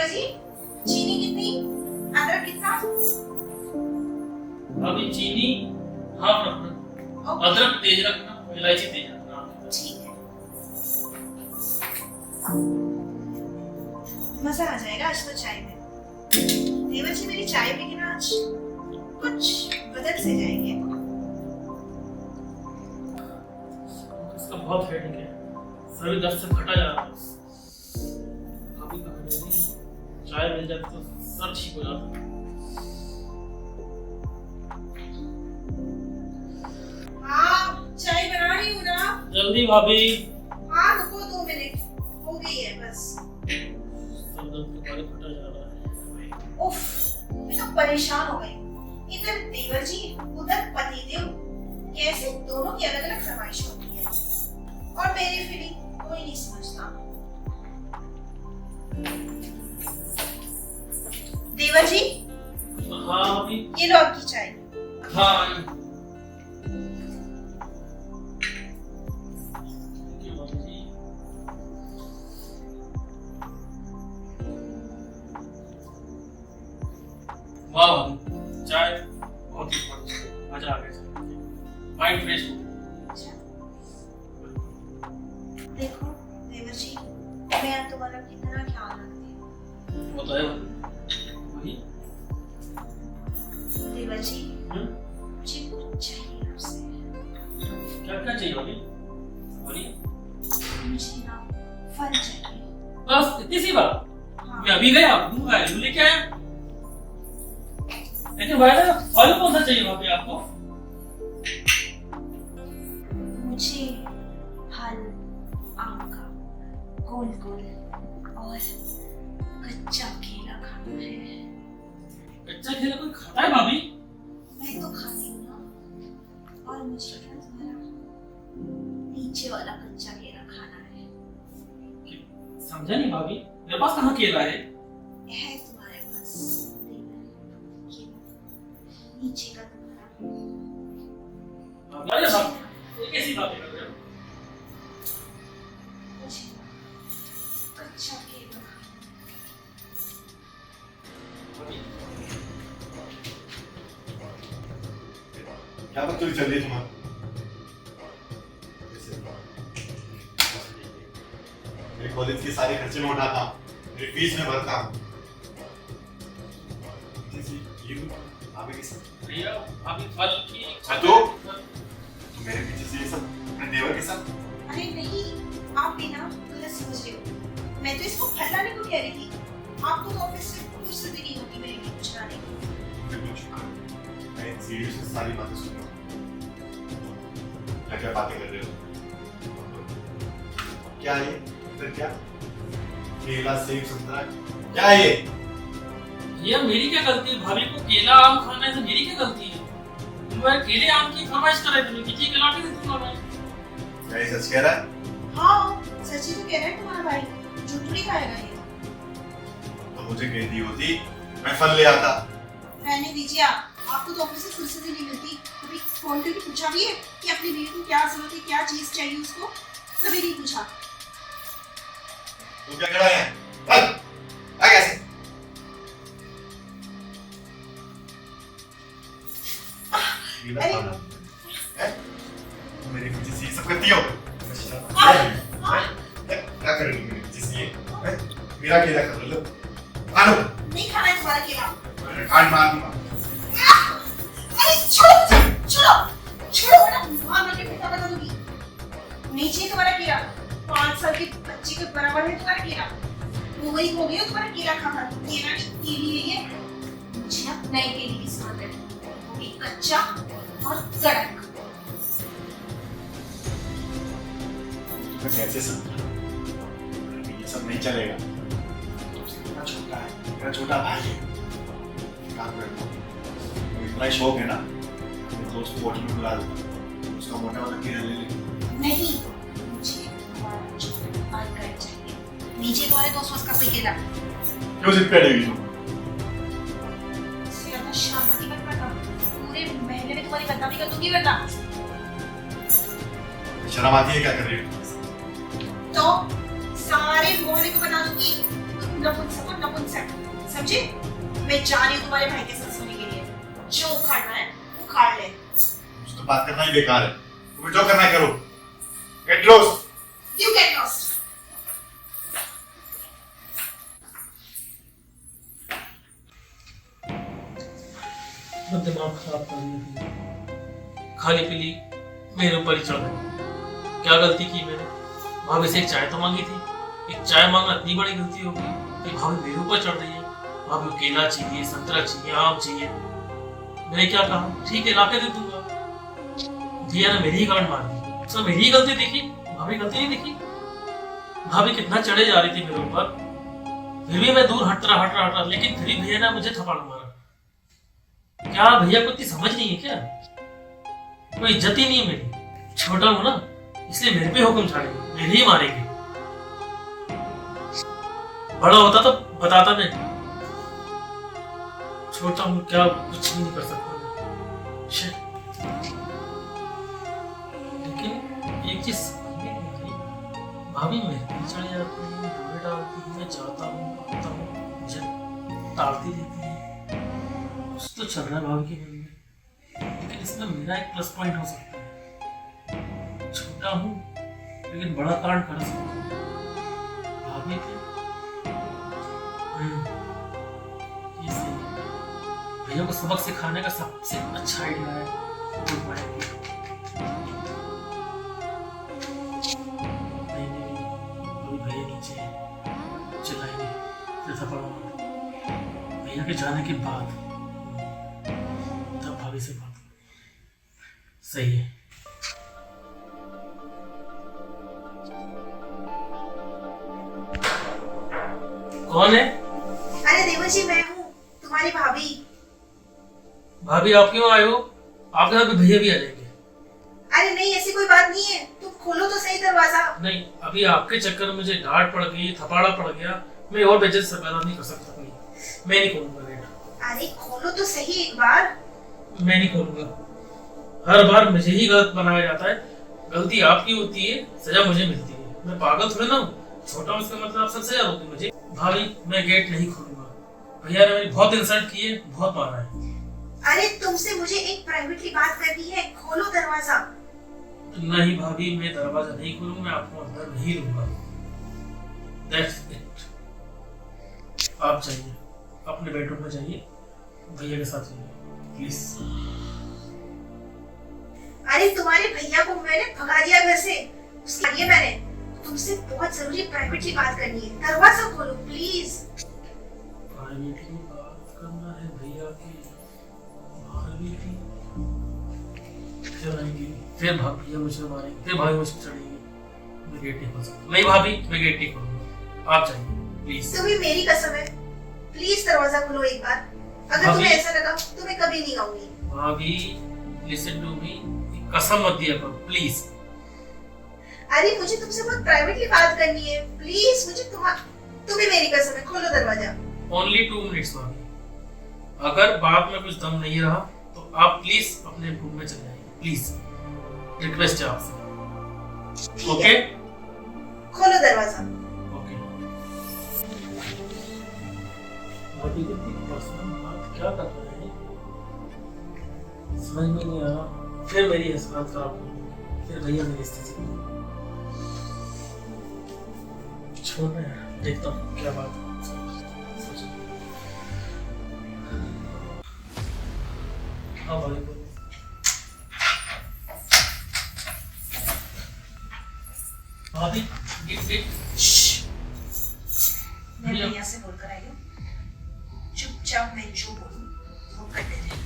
देवर जी, चीनी कितनी, अदरक कितना? अभी चीनी हाफ रखना, अदरक तेज रखना, इलायची तेज रखना। ठीक है, मजा आ जाएगा आज तो चाय में। देवर जी मेरी चाय पी के ना आज कुछ बदल से जाएंगे। इसका बहुत हेडेक है, सभी दर्द से फटा जा रहा है। अभी कहाँ गई? चाय मिल जाती तो सर ठीक हो जाता। हाँ, चाय बना रही हूँ ना। जल्दी भाभी। हाँ रुको 2 मिनट, हो गई है बस। सर दर्द से बारी फटा जा रहा है। उफ, मैं तो परेशान हो गई। इधर देवर जी, उधर पतिदेव, कैसे दोनों की अलग अलग फरमाइश होती है और मेरी फीलिंग कोई नहीं समझता। देवर जी, हाँ भाभी। ये लो आपकी चाय। हाँ वाह भाभी, चाय बहुत ही मजा आ गया, माइंड फ्रेश हो गया। देखो देवर जी, मैं तुम्हारा कितना ख्याल रखती हूँ। वो तो है वही। देवर जी, मुझे कुछ चाहिए आपसे। क्या क्या चाहिए भाभी? बोलिए। मुझे ना फल चाहिए। बस इतनी सी बात? हाँ। मैं अभी गया, दूध आया, दूध लेके आया। लेकिन भाई ना, फल कौन सा चाहिए भाभी आपको? मुझे फल आम का गोल गोल और कच्चा केला खाना है। कच्चा केला कोई खाता है भाभी? मैं तो खाती हूँ ना, और मुझे ना तुम्हारा नीचे वाला कच्चा केला खाना है। समझा नहीं भाभी, मेरे पास कहाँ केला है? है तुम्हारे पास केला, नीचे का तुम्हारा। अरे बाप, ये कैसी बातें कर रहे हो? मुझे कच्चा केला खाना भाभी, क्या बकचोदी चल रही है तुम्हारी? मेरे कॉलेज के सारे खर्चे में उठाता हूँ, मेरी फीस में भरता हूँ। भैया भाभी फल की तो मेरे पीछे से ये सब अपने देवर के साथ। अरे नहीं, आप भी ना गलत समझ रहे हो। मैं तो इसको फल लाने को कह रही थी। आपको तो ऑफिस से फुर्सत ही नहीं होती मेरे लिए कुछ लाने की। बिल्कुल शुक्र, मैं सीरियस से सारी बातें सुन रहा हूँ। क्या क्या बातें कर रहे हो? क्या ये? फिर क्या? केला, सेब, संतरा, क्या ये? भैया मेरी क्या गलती है? भाभी को केला आम खाना है तो मेरी क्या गलती है? मैं केले आम की फरमाइश कर रही थी, किसी केला की दूंगा मैं। क्या ये सच कह रहा है? हाँ, सच ही तो कह रहा है तुम्हारा भाई। झूठ नहीं खाएगा ये। तो मुझे कह दी होती, मैं फल ले आता। रहने दीजिए आप, आपको तो ऑफिस से फुर्सत ही नहीं मिलती। कभी फोन करके पूछा भी है कि अपनी बीवी को क्या जरूरत है, क्या चीज चाहिए उसको? कभी नहीं पूछा। तू क्या खड़ा है? आ कैसे? तुम मेरे पीछे से ये सब करती हो? क्या करोगी मेरे पीछे से ये? मेरा केला खा लो। खा लो। नहीं खाना है तुम्हारा केला। काट मार दूंगा। अरे छोड़ो, छोड़ो, छोड़ो वरना मार के पिटा बना दूंगी। नीचे तुम्हारा केला, 5 साल के बच्चे के बराबर है तुम्हारा केला। वो वही हो गया तुम्हारा केला खा खा। केला नहीं, केली है ये। मुझे ना नई केली की जरूरत है, वो भी कच्चा और कड़क। मैं कैसे समझा? ये सब नहीं चलेगा। मेरा छोटा है, मेरा छोटा भाई है। काम करता हूँ। इतना ही शौक है ना, अपने दोस्त को होटल में बुला देता, उसका मोटा वाला केला ले ले। नहीं, मुझे तुम्हारा छोटा भाई का चाहिए। नीचे तुम्हारे दोस्त वस्त का कोई केला। क्यों जिद पे अड़ेगी तुम? इससे ज्यादा शांति मत करना, पूरे महीने में तुम्हारी बदनामी कर दूंगी वरना। शर्म आती है क्या कर रही हो? तो सारे मोहल्ले को बता दूंगी तुम नपुंसक और नपुंसक, समझे? मैं जा रही हूँ तुम्हारे भाई के साथ सोने के लिए। जो उखाड़ना है उखाड़ ले। उसको बात करना ही बेकार है। तुम्हें जो करना है करो। Get lost. You get lost. मैं दिमाग खराब कर रही थी, खाली पीली मेरे ऊपर ही चढ़ गई। क्या गलती की मैंने? भाभी से एक चाय तो मांगी थी। एक चाय मांगना इतनी बड़ी गलती हो गई कि भाभी मेरे ऊपर चढ़ रही है। भाभी को केला चाहिए, संतरा चाहिए, आम चाहिए। मैंने क्या कहा, ठीक है लाके दे दूंगा। भैया ने मेरी ही गांड मार दी। सब मेरी ही गलती दिखी, भाभी गलती नहीं दिखी। भाभी कितना चढ़े जा रही थी मेरे ऊपर, फिर भी मैं दूर हट रहा, लेकिन फिर भी भैया ने मुझे थप्पड़ मारा। क्या भैया को इतनी समझ नहीं है क्या? कोई इज्जत ही नहीं है मेरी। छोटा हूं ना, इसलिए मेरे पे हुक्म छाड़ेंगे, मेरे ही मारेंगे। बड़ा होता तो बताता मैं। छोटा हूं, क्या कुछ भी नहीं कर सकता। लेकिन एक चीज समझ में नहीं आई, भाभी मेरे पे चढ़ जाती है, डोरे डालती है, मैं जाता हूँ आता हूँ, मुझे टालती रहती है। कुछ तो चल रहा है भाभी के मन में, लेकिन इसमें मेरा एक प्लस पॉइंट हो सकता है। छोटा हूँ लेकिन बड़ा कांड कर सकता हूँ भाभी के। ये सही है। भैया को सबक सिखाने का सबसे अच्छा आइडिया है गुड माइंड। नहीं, अभी भैया नीचे चिल्लाएंगे, फिर थप्पड़ मारेंगे। भैया के जाने के बाद तब भाभी से बात सही है। कौन है? अरे देवर जी, मैं हूँ तुम्हारी भाभी। भाभी आप क्यों आए हो? आपके साथ भैया भी आ जाएंगे। अरे नहीं, ऐसी कोई बात नहीं है, तुम खोलो तो सही दरवाजा। नहीं, अभी आपके चक्कर में मुझे डांट पड़ गई, थपाड़ा पड़ गया, मैं और बेइज्जती से पैदा नहीं कर सकता कोई। मैं नहीं खोलूंगा गेट। अरे खोलो तो सही एक बार। मैं नहीं खोलूंगा। हर बार मुझे ही गलत बनाया जाता है। गलती आपकी होती है, सजा मुझे मिलती है। मैं पागल थोड़ी ना हूँ। छोटा हूँ इसका मतलब आप सब सजा होगी मुझे। भाभी मैं गेट नहीं खोलूंगा। भैया ने मेरी बहुत इंसल्ट की है, बहुत मारा है। अरे तुमसे मुझे एक प्राइवेटली बात करनी है, खोलो दरवाजा। नहीं भाभी, मैं दरवाजा नहीं खोलूंगा, मैं आपको अंदर नहीं लूंगा। That's it. आप जाइए, अपने बेडरूम में जाइए, भैया के साथ जाइए प्लीज। अरे तुम्हारे भैया को मैंने भगा दिया घर से, उसके लिए मैंने तुमसे बहुत जरूरी प्राइवेटली बात करनी है, दरवाजा खोलो प्लीज। प्राइवेटली बात करना है भैया की, भाभी की। फिर आएंगे, फिर भैया मुझे मारेंगे, फिर भाभी मुझे चढ़ेंगे। मैं गेट नहीं खोल सकता। नहीं भाभी, मैं गेट नहीं खोलूंगा। आप जाइए प्लीज। तुम्हें मेरी कसम है, प्लीज दरवाजा खोलो एक बार। अगर तुम्हें ऐसा लगा तो मैं कभी नहीं आऊंगी। भाभी लिसन टू मी, कसम मत दिया करो प्लीज। अरे मुझे तुमसे बहुत प्राइवेटली बात करनी है, प्लीज। मुझे तुम्हें मेरी कसम है, खोलो दरवाजा। ओनली 2 मिनट्स भाभी। अगर बात में कुछ दम नहीं रहा तो आप प्लीज अपने रूम में चले जाइए प्लीज। रिक्वेस्ट है आपसे। ओके, खोलो दरवाजा। ओके। भाभी की पर्सनल बात क्या कर रहे हैं समझ में नहीं आ रहा। फिर मेरी हसरत खराब होगी, फिर भैया मेरी स्थिति छोड़ रहे हैं। देखता हूँ क्या बात है। हाँ भाई बोलो। भाभी मैं भैया से बोलकर आई हूँ, चुपचाप मैं जो बोलूं वो करते रहे।